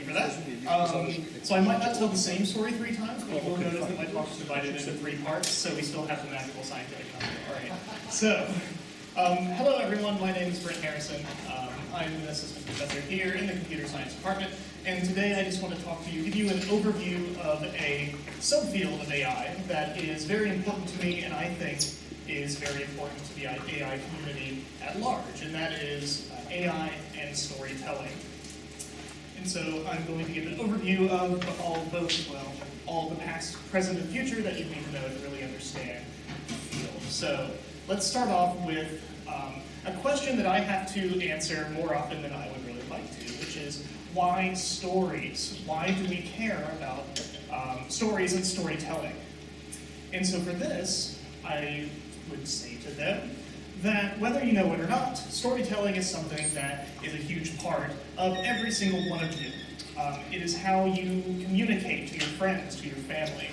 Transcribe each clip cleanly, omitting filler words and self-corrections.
for that. So I might not tell the same story 3 times, but you will notice that my talk is divided into 3 parts, so we still have the magical scientific number. All right. So, hello everyone, my name is Brent Harrison. I'm an assistant professor here in the computer science department, and today I just want to talk to you, give you an overview of a subfield of AI that is very important to me, and I think is very important to the AI community at large, and that is AI and storytelling. And so I'm going to give an overview of all the past, present, and future that you need to know to really understand the field. So let's start off with a question that I have to answer more often than I would really like to, which is why stories? Why do we care about stories and storytelling? And so for this, I would say to them that whether you know it or not, storytelling is something that is a huge part of every single one of you. It is how you communicate to your friends, to your family.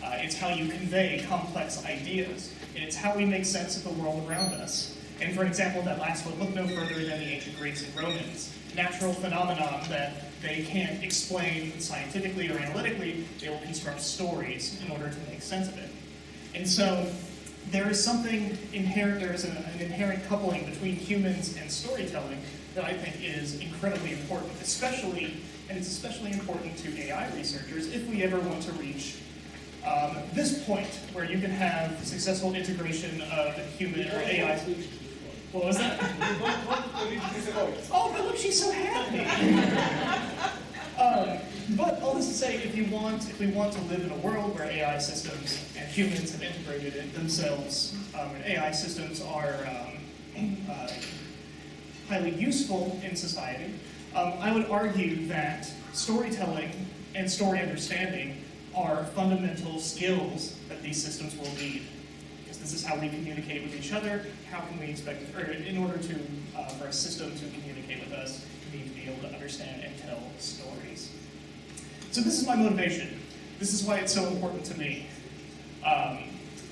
It's how you convey complex ideas. And it's how we make sense of the world around us. And for example, that last one, look no further than the ancient Greeks and Romans. Natural phenomenon that they can't explain scientifically or analytically, they will construct stories in order to make sense of it. And so there is something inherent, there is an inherent coupling between humans and storytelling that I think is incredibly important, and it's especially important to AI researchers if we ever want to reach this point where you can have successful integration of human or AI. What was that? Oh, but look, she's so happy. But all this to say, if we want to live in a world where AI systems and humans have integrated it themselves, and AI systems are highly useful in society, I would argue that storytelling and story understanding are fundamental skills that these systems will need. Because this is how we communicate with each other. How can we expect, or in order to, for a system to communicate with us, we need to be able to understand and tell stories. So this is my motivation. This is why it's so important to me.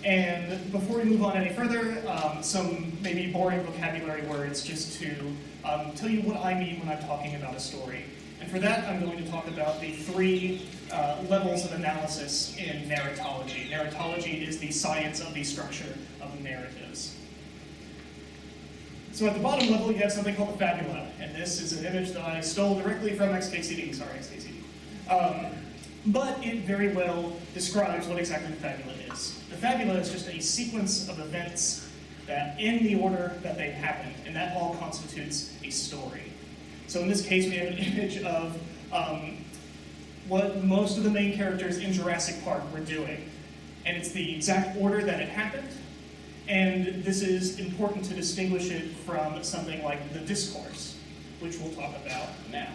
And before we move on any further, some maybe boring vocabulary words just to tell you what I mean when I'm talking about a story. And for that, I'm going to talk about the 3 levels of analysis in narratology. Narratology is the science of the structure of narratives. So at the bottom level, you have something called the Fabula, and this is an image that I stole directly from XKCD, sorry XKCD. But it very well describes what exactly the Fabula is. The Fabula is just a sequence of events that in the order that they happened, and that all constitutes a story. So in this case, we have an image of what most of the main characters in Jurassic Park were doing. And it's the exact order that it happened. And this is important to distinguish it from something like the discourse, which we'll talk about now.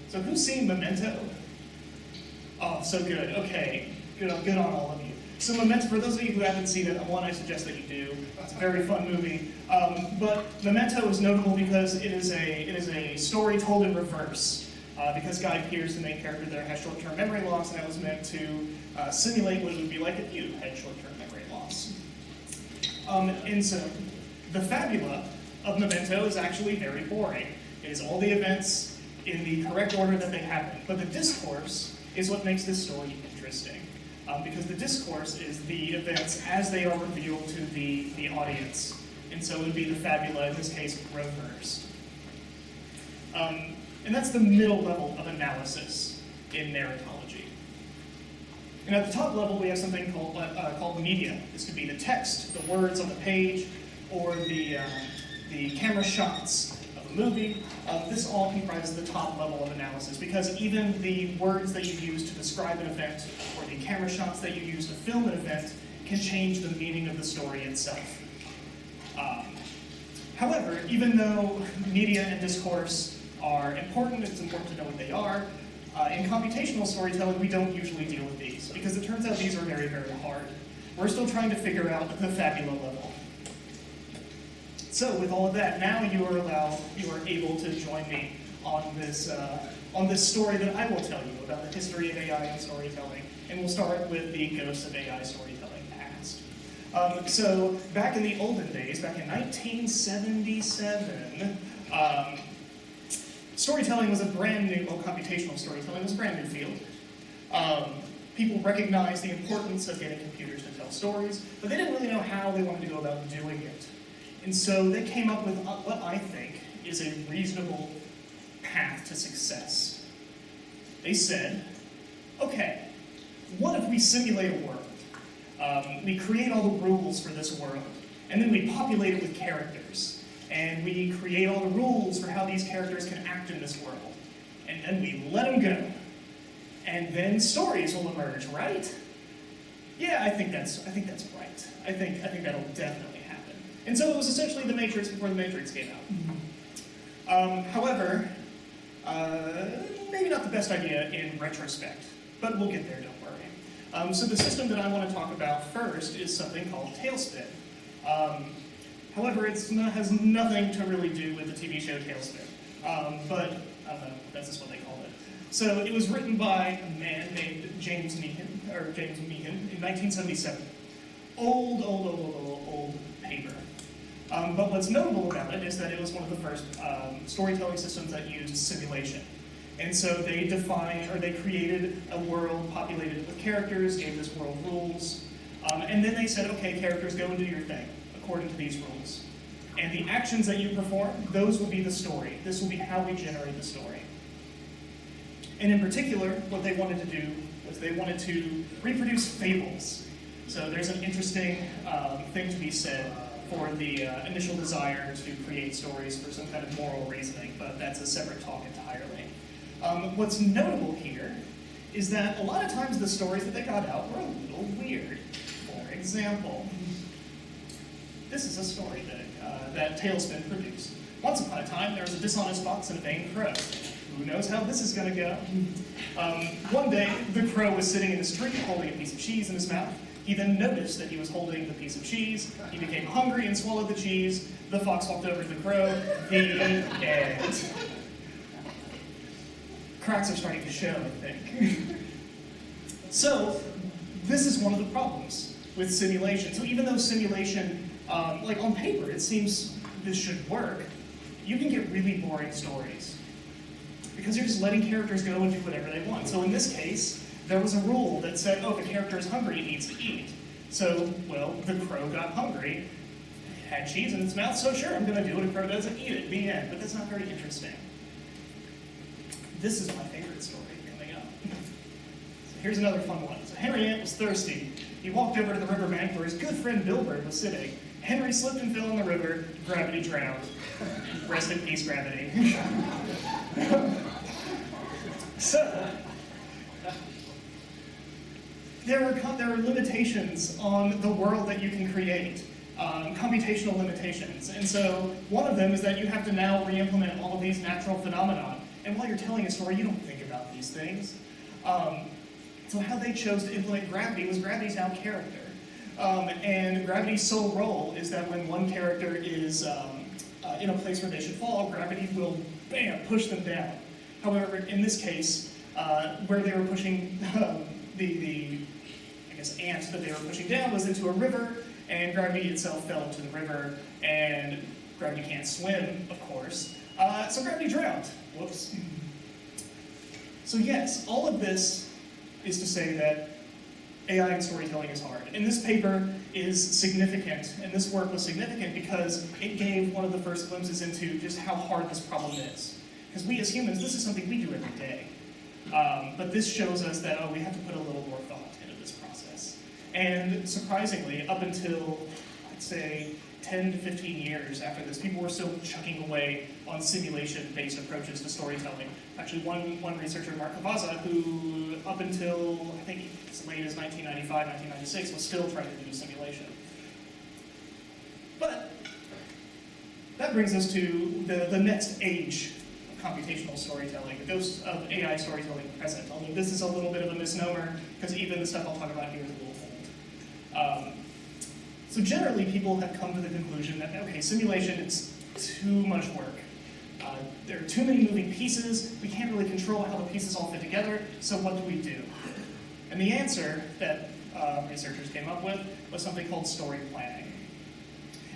So who's seen Memento? Oh, so good. Okay, good on all of you. So Memento, for those of you who haven't seen it, I suggest that you do. It's a very fun movie. But Memento is notable because it is a story told in reverse. Because Guy Pearce, the main character there, has short-term memory loss, and that was meant to simulate what it would be like if you had short-term memory loss. And so the Fabula of Memento is actually very boring. It is all the events in the correct order that they happened. But the discourse is what makes this story interesting. Because the discourse is the events as they are revealed to the audience. And so it would be the Fabula, in this case, reversed. And that's the middle level of analysis in narratology. And at the top level, we have something called media. This could be the text, the words on the page, or the camera shots of a movie. This all comprises the top level of analysis, because even the words that you use to describe an event, or the camera shots that you use to film an event, can change the meaning of the story itself. However, even though media and discourse are important, it's important to know what they are, in computational storytelling, we don't usually deal with these, because it turns out these are very, very hard. We're still trying to figure out the Fabula level. So with all of that, now you are able to join me on this story that I will tell you about the history of AI and storytelling. And we'll start with the ghosts of AI storytelling past. So back in the olden days, back in 1977, storytelling was a brand new, well, computational storytelling was a brand new field. People recognized the importance of getting computers to tell stories, but they didn't really know how they wanted to go about doing it. And so they came up with what I think is a reasonable path to success. They said, okay, what if we simulate a world? We create all the rules for this world, and then we populate it with characters. And we create all the rules for how these characters can act in this world. And then we let them go. And then stories will emerge, right? Yeah, I think that's right. I think that'll definitely happen. And so it was essentially The Matrix before The Matrix came out. However, maybe not the best idea in retrospect, but we'll get there, don't worry. So the system that I want to talk about first is something called Tailspin. However, it has nothing to really do with the TV show Tailspin. But I don't know, that's just what they called it. So it was written by a man named James Meehan in 1977. Old paper. But what's notable about it is that it was one of the first storytelling systems that used simulation. And so they created a world populated with characters, gave this world rules, and then they said, okay, characters, go and do your thing, according to these rules. And the actions that you perform, those will be the story. This will be how we generate the story. And in particular, what they wanted to do was they wanted to reproduce fables. So there's an interesting thing to be said for the initial desire to create stories for some kind of moral reasoning, but that's a separate talk entirely. What's notable here is that a lot of times the stories that they got out were a little weird. For example, this is a story that Tailspin produced. Once upon a time, there was a dishonest fox and a vain crow. Who knows how this is going to go? One day, the crow was sitting in his tree holding a piece of cheese in his mouth. He then noticed that he was holding the piece of cheese. He became hungry and swallowed the cheese. The fox walked over to the crow. The end. Cracks are starting to show, I think. So, this is one of the problems with simulation. So even though simulation, like on paper, it seems this should work, you can get really boring stories. Because you're just letting characters go and do whatever they want. So in this case, there was a rule that said, oh, if a character is hungry, it needs to eat. So, well, the crow got hungry, had cheese in its mouth, so sure, I'm going to do what a crow does and eat it, the end. But that's not very interesting. This is my favorite story coming up. So here's another fun one. So Henry Ant was thirsty. He walked over to the riverbank where his good friend Bilbert was sitting. Henry slipped and fell in the river. Gravity drowned. Rest in peace, gravity. So, there are limitations on the world that you can create, computational limitations. And so one of them is that you have to now re-implement all of these natural phenomena. And while you're telling a story, you don't think about these things. So how they chose to implement gravity was gravity's now character. And gravity's sole role is that when one character is in a place where they should fall, gravity will, bam, push them down. However, in this case, where they were pushing the ant that they were pushing down was into a river, and gravity itself fell into the river, and gravity can't swim, of course, so gravity drowned. Whoops. So yes, all of this is to say that AI and storytelling is hard. And this paper is significant, and this work was significant because it gave one of the first glimpses into just how hard this problem is. Because we as humans, this is something we do every day. But this shows us that, oh, we have to put a little more thought into this process. And surprisingly, up until, I'd say, 10 to 15 years after this, people were still chucking away on simulation-based approaches to storytelling. Actually, one researcher, Mark Cavaza, who up until, I think, as late as 1995, 1996, was still trying to do simulation. But that brings us to the next age of computational storytelling, the ghost of AI storytelling present. Although this is a little bit of a misnomer, because even the stuff I'll talk about here is a little old. So generally, people have come to the conclusion that, okay, simulation is too much work. There are too many moving pieces, we can't really control how the pieces all fit together, so what do we do? And the answer that researchers came up with was something called story planning.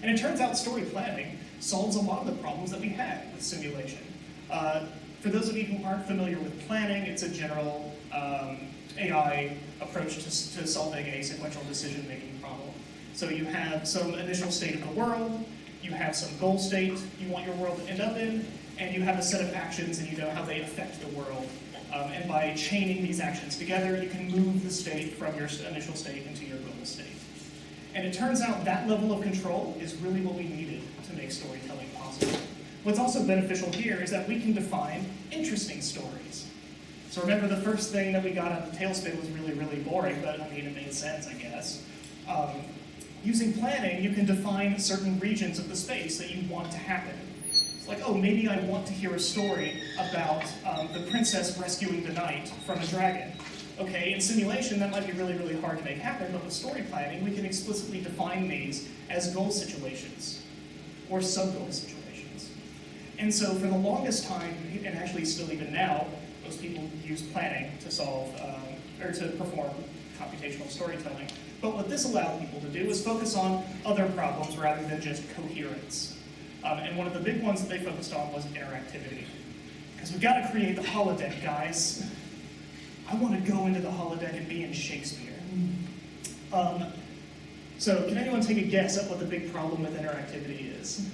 And it turns out story planning solves a lot of the problems that we had with simulation. For those of you who aren't familiar with planning, it's a general AI approach to solving a sequential decision-making problem. So you have some initial state of the world, you have some goal state you want your world to end up in, and you have a set of actions and you know how they affect the world. And by chaining these actions together, you can move the state from your initial state into your goal state. And it turns out that level of control is really what we needed to make storytelling possible. What's also beneficial here is that we can define interesting stories. So remember, the first thing that we got out of Tailspin was really, really boring, but I mean, it made sense, I guess. Using planning, you can define certain regions of the space that you want to happen. It's like, oh, maybe I want to hear a story about the princess rescuing the knight from a dragon. Okay, in simulation, that might be really, really hard to make happen, but with story planning, we can explicitly define these as goal situations, or sub-goal situations. And so for the longest time, and actually still even now, most people use planning to solve, or to perform computational storytelling. But what this allowed people to do is focus on other problems rather than just coherence. And one of the big ones that they focused on was interactivity. Because we've got to create the holodeck, guys. I want to go into the holodeck and be in Shakespeare. So can anyone take a guess at what the big problem with interactivity is?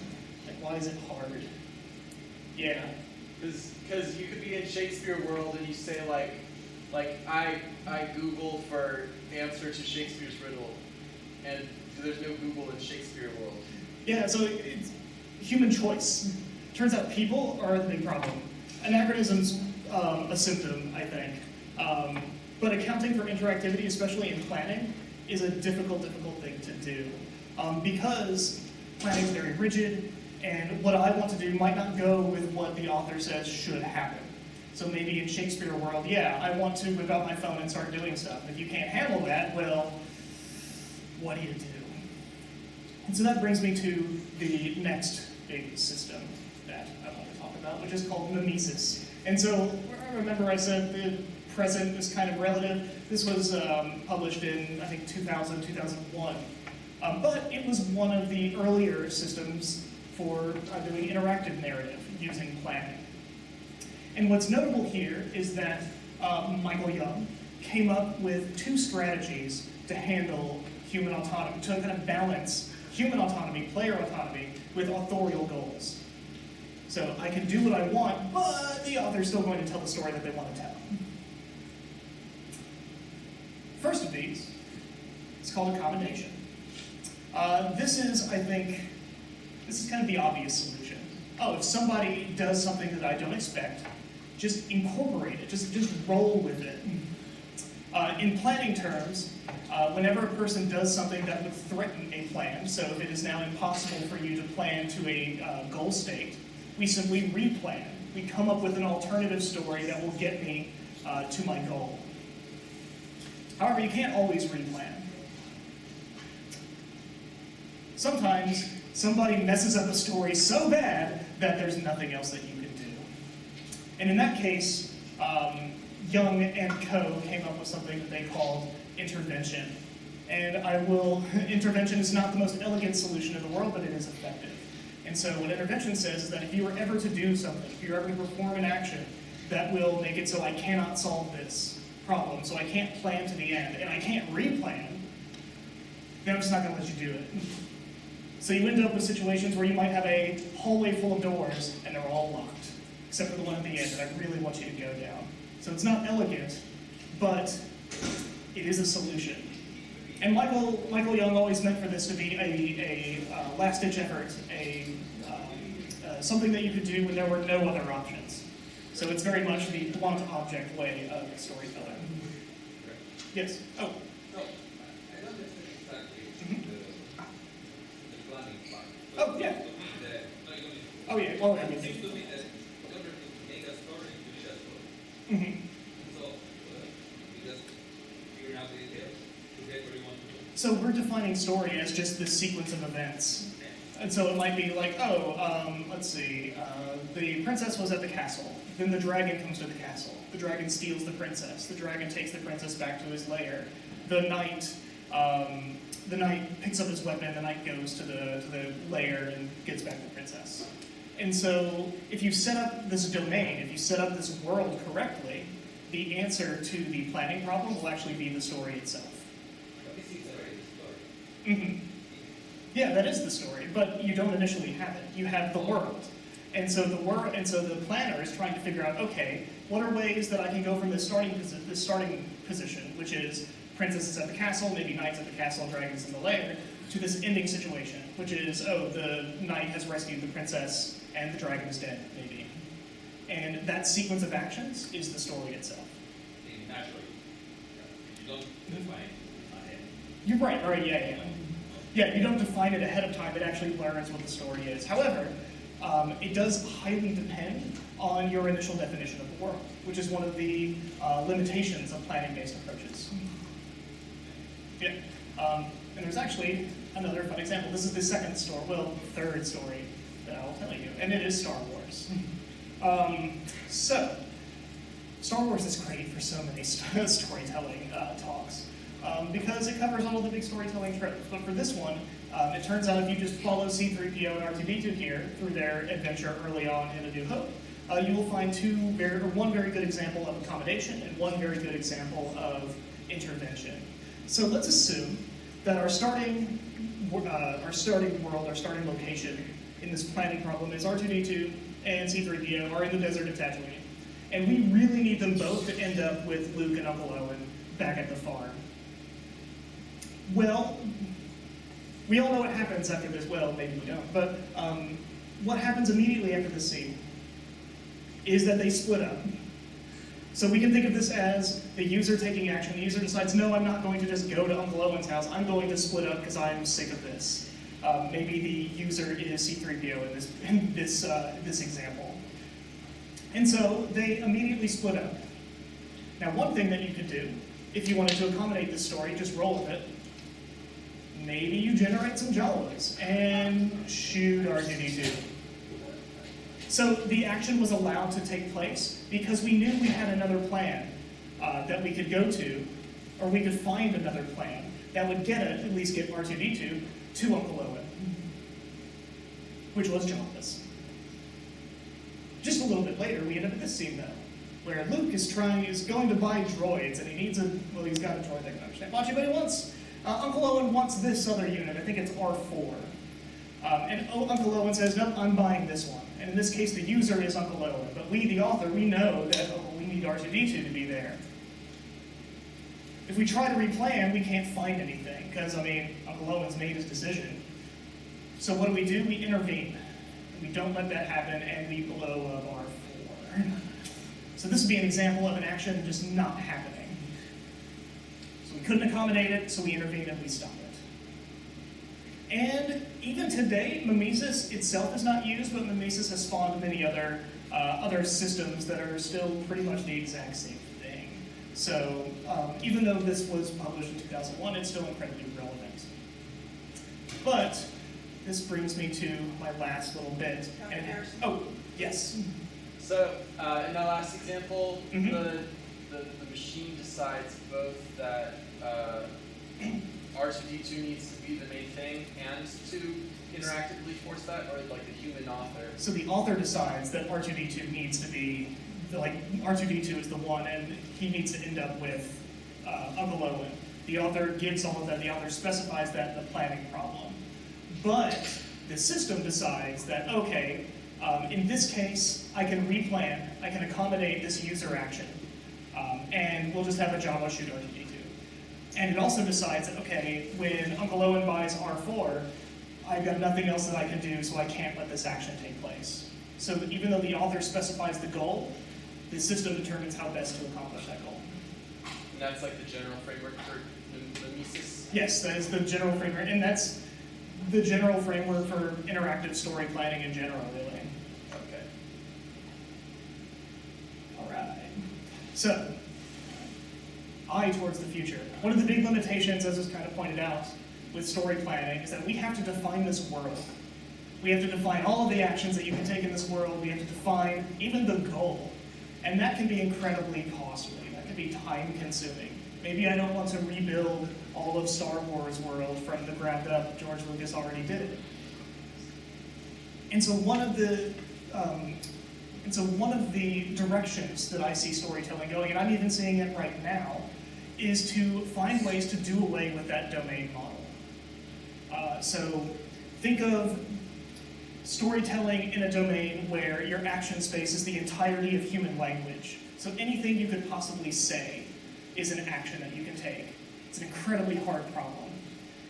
Like, why is it hard? Yeah. Because you could be in Shakespeare world and you say like I Googled for answer to Shakespeare's riddle, and there's no Google in Shakespeare world. Yeah, so it's human choice. Turns out people are the big problem. Anachronism's a symptom, I think. But accounting for interactivity, especially in planning, is a difficult thing to do. Because planning is very rigid, and what I want to do might not go with what the author says should happen. So maybe in Shakespeare world, yeah, I want to whip out my phone and start doing stuff. If you can't handle that, well, what do you do? And so that brings me to the next big system that I want to talk about, which is called mimesis. And so remember I said the present is kind of relative. This was published in, I think, 2000, 2001. But it was one of the earlier systems for doing interactive narrative using planning. And what's notable here is that Michael Young came up with two strategies to handle human autonomy, to kind of balance human autonomy, player autonomy, with authorial goals. So I can do what I want, but the author's still going to tell the story that they want to tell. First of these is called accommodation. This is, I think, this is kind of the obvious solution. Oh, if somebody does something that I don't expect, just incorporate it, just roll with it. In planning terms, whenever a person does something that would threaten a plan, so if it is now impossible for you to plan to a goal state, we simply replan. We come up with an alternative story that will get me to my goal. However, you can't always replan. Sometimes somebody messes up a story so bad that there's nothing else that you can do. And in that case, Young and Co. came up with something that they called intervention. And intervention is not the most elegant solution in the world, but it is effective. And so what intervention says is that if you are ever to do something, if you're ever to perform an action that will make it so I cannot solve this problem, so I can't plan to the end, and I can't replan, then I'm just not going to let you do it. So you end up with situations where you might have a hallway full of doors, and they're all locked, except for the one at the end that I really want you to go down. So it's not elegant, but it is a solution. And Michael Young always meant for this to be a last-ditch effort, something that you could do when there were no other options. So it's very much the blunt object way of storytelling. Yes? Oh. No, I don't understand exactly the planning part. Oh, yeah. Oh, yeah. Well, It seems to me that in order to make a story, you need a story. Mm-hmm. So you just figure out the details to get where you want to go. So we're defining story as just this sequence of events. And so it might be like, let's see, the princess was at the castle. Then the dragon comes to the castle. The dragon steals the princess. The dragon takes the princess back to his lair. The knight picks up his weapon. The knight goes to the lair and gets back the princess. And so if you set up this domain, if you set up this world correctly, the answer to the planning problem will actually be the story itself. This is already the story. Mm-hmm. Yeah, that is the story, but you don't initially have it. You have the world. And so the planner is trying to figure out, okay, what are ways that I can go from this starting position, which is princesses at the castle, maybe knights at the castle, and dragons in the lair, to this ending situation, which is, oh, the knight has rescued the princess and the dragon is dead, maybe. And that sequence of actions is the story itself. Naturally. You don't define it ahead. You're right, yeah. Yeah, you don't define it ahead of time, it actually learns what the story is. However, it does highly depend on your initial definition of the world, which is one of the limitations of planning-based approaches. Yeah, and there's actually another fun example. This is the third story that I'll tell you, and it is Star Wars. So, Star Wars is great for so many storytelling talks, because it covers all of the big storytelling tropes. But for this one, it turns out if you just follow C-3PO and R2-D2 here through their adventure early on in A New Hope, you will find one very good example of accommodation and one very good example of intervention. So let's assume that our starting world, our starting location in this planning problem is R2-D2 and C-3PO are in the desert of Tatooine. And we really need them both to end up with Luke and Uncle Owen back at the farm. Well, we all know what happens after this. Well, maybe we don't. But what happens immediately after this scene is that they split up. So we can think of this as the user taking action. The user decides, no, I'm not going to just go to Uncle Owen's house. I'm going to split up because I'm sick of this. Maybe the user is C-3PO in this example. And so they immediately split up. Now, one thing that you could do, if you wanted to accommodate this story, just roll with it. Maybe you generate some Jawas and shoot R2-D2. So the action was allowed to take place because we knew we had another plan that we could go to, or we could find another plan that would at least get R2-D2 to Uncle Owen, which was Jawas. Just a little bit later, we end up at this scene though, where Luke is going to buy droids, and he's got a droid that can understand Bocce, but he wants, Uncle Owen wants this other unit, I think it's R4. And Uncle Owen says, nope, I'm buying this one. And in this case, the user is Uncle Owen, but we, the author, we know that we need R2-D2 to be there. If we try to replan, we can't find anything, because, Uncle Owen's made his decision. So what do? We intervene. We don't let that happen, and we blow up R4. So this would be an example of an action just not happening. So we couldn't accommodate it, so we intervene and we stop it. And even today, mimesis itself is not used, but mimesis has spawned many other systems that are still pretty much the exact same thing. So even though this was published in 2001, it's still incredibly relevant. But this brings me to my last little bit. Oh, yes. So in that last example, Mm-hmm. the machine decides both that R2-D2 needs to be the main thing and to interactively force that, or like the human author. So the author decides that R2-D2 needs to be, R2-D2 is the one, and he needs to end up with Uncle Owen. The author gives all of that, the author specifies that in the planning problem. But the system decides that, okay, in this case, I can replan, I can accommodate this user action, and we'll just have a Java shoot R2-D2. And it also decides that, okay, when Uncle Owen buys R4, I've got nothing else that I can do, so I can't let this action take place. So even though the author specifies the goal, the system determines how best to accomplish that goal. And that's like the general framework for mimesis? Yes, that is the general framework, and that's the general framework for interactive story planning in general, really. Okay. All right. So, eye towards the future. One of the big limitations, as was kind of pointed out, with story planning is that we have to define this world. We have to define all of the actions that you can take in this world. We have to define even the goal. And that can be incredibly costly. That can be time-consuming. Maybe I don't want to rebuild all of Star Wars world from the ground up. George Lucas already did it. And so one of the and so one of the directions that I see storytelling going, and I'm even seeing it right now, is to find ways to do away with that domain model. So think of storytelling in a domain where your action space is the entirety of human language. So anything you could possibly say is an action that you can take. It's an incredibly hard problem.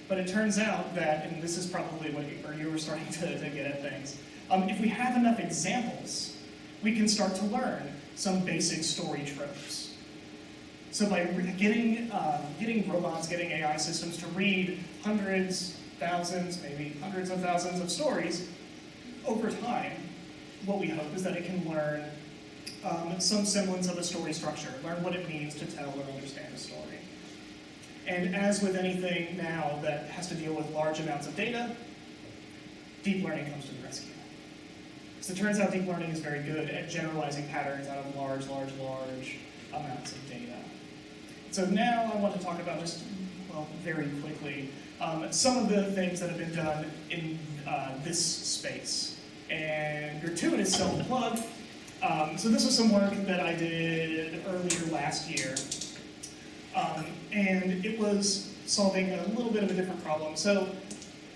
But it turns out that, and this is probably what you were starting to get at things, if we have enough examples, we can start to learn some basic story tropes. So by getting robots, getting AI systems to read hundreds, thousands, maybe hundreds of thousands of stories, over time, what we hope is that it can learn some semblance of a story structure, learn what it means to tell or understand a story. And as with anything now that has to deal with large amounts of data, deep learning comes to the rescue. So it turns out deep learning is very good at generalizing patterns out of large amounts of data. So now I want to talk about just, well, very quickly, some of the things that have been done in this space. And gratuitous self-plug. So this was some work that I did earlier last year. And it was solving a little bit of a different problem. So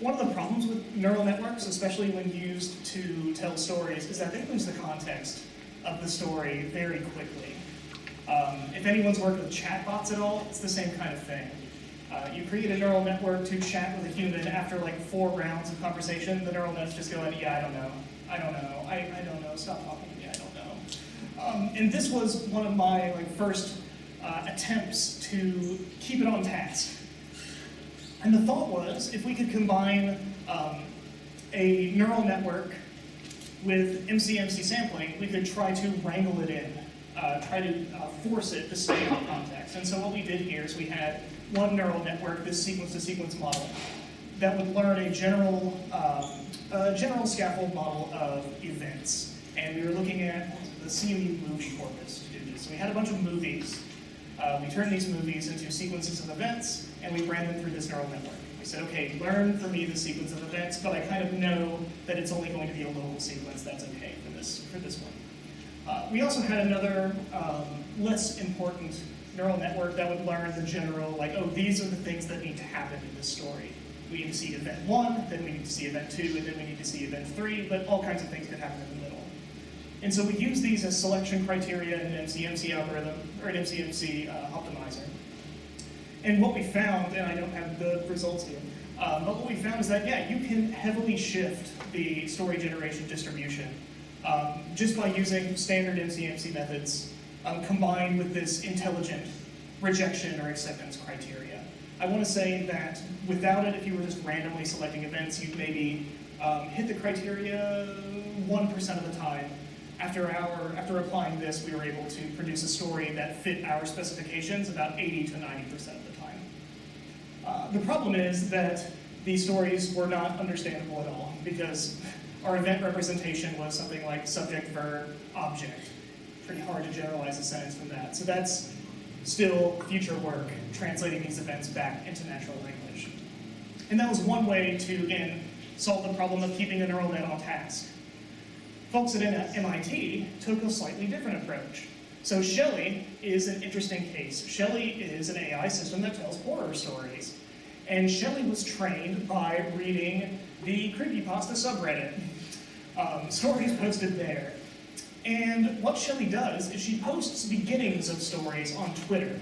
one of the problems with neural networks, especially when used to tell stories, is that they lose the context of the story very quickly. If anyone's worked with chatbots at all, it's the same kind of thing. You create a neural network to chat with a human. After like 4 rounds of conversation, the neural net's just going, yeah, I don't know, I don't know, stop talking to me, I don't know. And this was one of my first attempts to keep it on task. And the thought was, if we could combine a neural network with MC-MC sampling, we could try to wrangle it in, try to force it to stay on context. And so what we did here is we had one neural network, this sequence-to-sequence model, that would learn a general scaffold model of events. And we were looking at the CMU movie corpus to do this. So we had a bunch of movies. We turned these movies into sequences of events, and we ran them through this neural network. We said, okay, learn for me the sequence of events, but I kind of know that it's only going to be a local sequence. That's okay for this one. We also had another less important neural network that would learn the general, these are the things that need to happen in this story. We need to see event 1, then we need to see event 2, and then we need to see event 3, but all kinds of things could happen in the middle. And so we use these as selection criteria in an MC-MC algorithm, or an MC-MC optimizer. And what we found, and I don't have the results here, but what we found is that, yeah, you can heavily shift the story generation distribution just by using standard MC-MC methods combined with this intelligent rejection or acceptance criteria. I want to say that without it, if you were just randomly selecting events, you'd maybe hit the criteria 1% of the time. After applying this, we were able to produce a story that fit our specifications about 80 to 90% of the time. The problem is that these stories were not understandable at all because our event representation was something like subject, verb, object. Pretty hard to generalize a sentence from that. So that's still future work, translating these events back into natural language. And that was one way to, again, solve the problem of keeping a neural net on task. Folks at MIT took a slightly different approach. So Shelley is an interesting case. Shelley is an AI system that tells horror stories. And Shelley was trained by reading the creepypasta subreddit, stories posted there. And what Shelley does is she posts beginnings of stories on Twitter.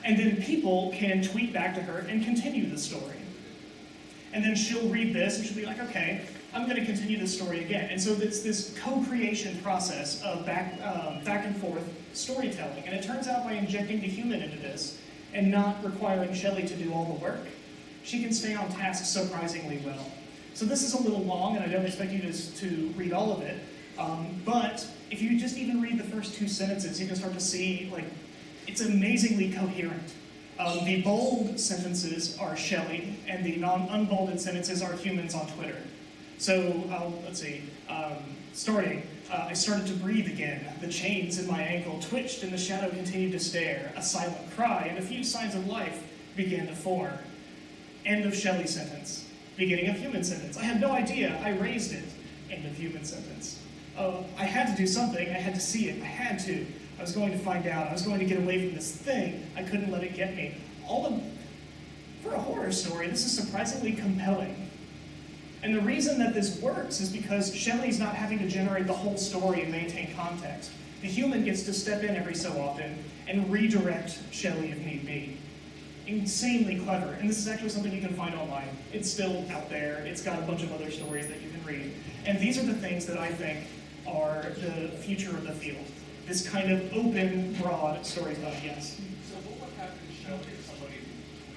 And then people can tweet back to her and continue the story. And then she'll read this and she'll be like, okay, I'm going to continue this story again. And so it's this co-creation process of back and forth storytelling. And it turns out by injecting the human into this and not requiring Shelley to do all the work, she can stay on task surprisingly well. So this is a little long, and I don't expect you to read all of it. But if you just even read the first 2 sentences, you can start to see, it's amazingly coherent. The bold sentences are Shelley, and the unbolded sentences are humans on Twitter. So, let's see, starting, I started to breathe again. The chains in my ankle twitched and the shadow continued to stare. A silent cry and a few signs of life began to form. End of Shelley sentence. Beginning of human sentence. I had no idea. I raised it. End of human sentence. I had to do something, I had to see it, I had to. I was going to find out, I was going to get away from this thing, I couldn't let it get me. For a horror story, this is surprisingly compelling. And the reason that this works is because Shelley's not having to generate the whole story and maintain context. The human gets to step in every so often and redirect Shelley if need be. Insanely clever, and this is actually something you can find online. It's still out there, it's got a bunch of other stories that you can read. And these are the things that I think are the future of the field. This kind of open, broad storytelling, yes. So what would happen to Shelley if somebody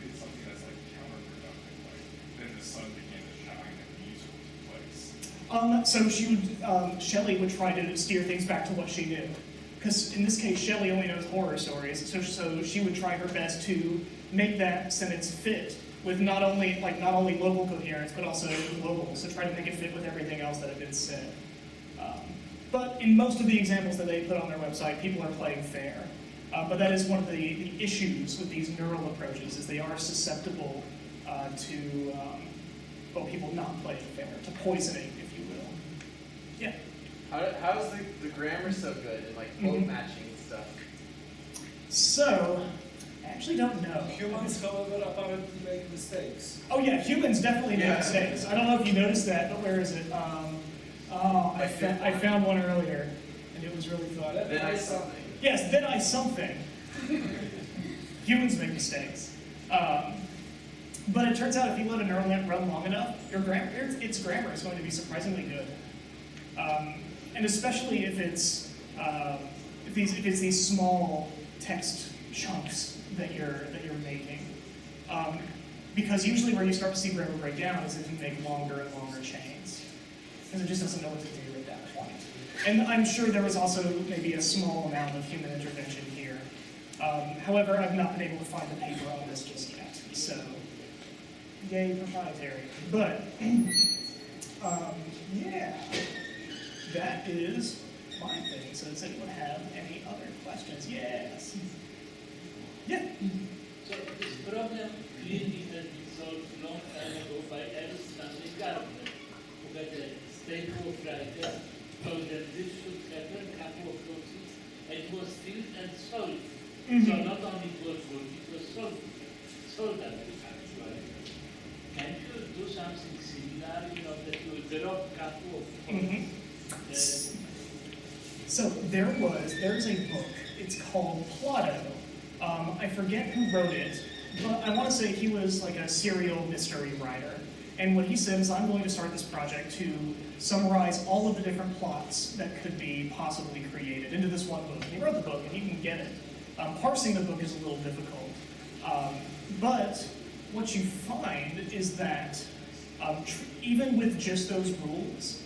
did something that's like counterproductive, like then the sun began to shine and the user was replaced? So she would, Shelley would try to steer things back to what she knew. Because in this case, Shelley only knows horror stories, so she would try her best to make that sentence fit with not only local coherence, but also global. So try to make it fit with everything else that had been said. But in most of the examples that they put on their website, people are playing fair. But that is one of the issues with these neural approaches, is they are susceptible to people not playing fair, to poisoning, if you will. Yeah. How's the grammar so good and like quote matching and stuff? So, I actually don't know. Humans, however, apparently make mistakes. Oh yeah, humans definitely make mistakes. I don't know if you noticed that, but where is it? I found one earlier, and it was really fun. Then I something. Yes, then I something. Humans make mistakes. But it turns out if you let a neural net run long enough, its grammar is going to be surprisingly good. And especially if it's these small text chunks that you're making. Because usually where you start to see grammar break down is if you make longer and longer chains. Because it just doesn't know what to do at that point. And I'm sure there was also maybe a small amount of human intervention here. However, I've not been able to find the paper on this just yet. So, yay, proprietary. But, yeah, that is my thing. So does anyone have any other questions? Yes. Yeah. So this problem clearly has been solved long time ago by Stanley Gardner, who had a stable of writers, told them this should happen, a couple of notes, and it was filled and solved. So not only it was worked, it was solved. Solved at the time, right? Can you do something similar, that you drop a couple of points? So there's a book. It's called Plotto. I forget who wrote it, but I want to say he was like a serial mystery writer. And what he said is, I'm going to start this project to summarize all of the different plots that could be possibly created into this one book. And he wrote the book, and you can get it. Parsing the book is a little difficult. But what you find is that even with just those rules,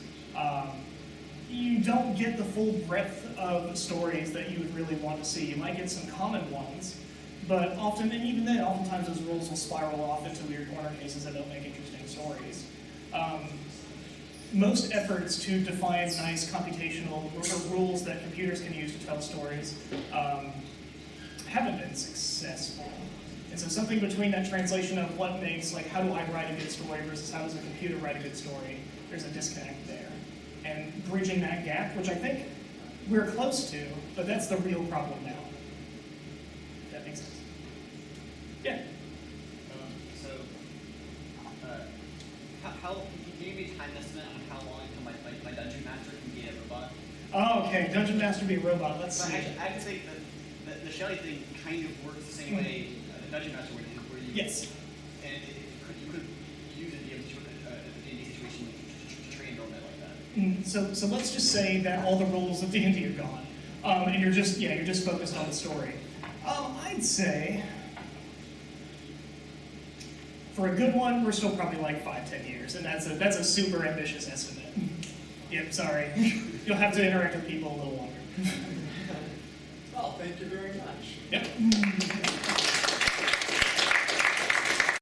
you don't get the full breadth of stories that you would really want to see. You might get some common ones, but often, and even then, oftentimes those rules will spiral off into weird corner cases that don't make interesting stories. Most efforts to define nice computational rules that computers can use to tell stories haven't been successful. And so something between that translation of what makes, like, how do I write a good story versus how does a computer write a good story, there's a disconnect there. And bridging that gap, which I think we're close to, but that's the real problem now. If that makes sense. Yeah. How can you give me a time estimate on how long until my dungeon master can be a robot? Oh, okay. Dungeon master be a robot. Let's see. I have to say that the Shelley thing kind of works the same way the dungeon master would, where you and you could use it in a D&D situation to train neural net like that. So let's just say that all the rules of D&D are gone, and you're just focused on the story. I'd say for a good one, we're still probably like 5-10 years, and that's a super ambitious estimate. Yep, sorry. You'll have to interact with people a little longer. Well, thank you very much. Yep.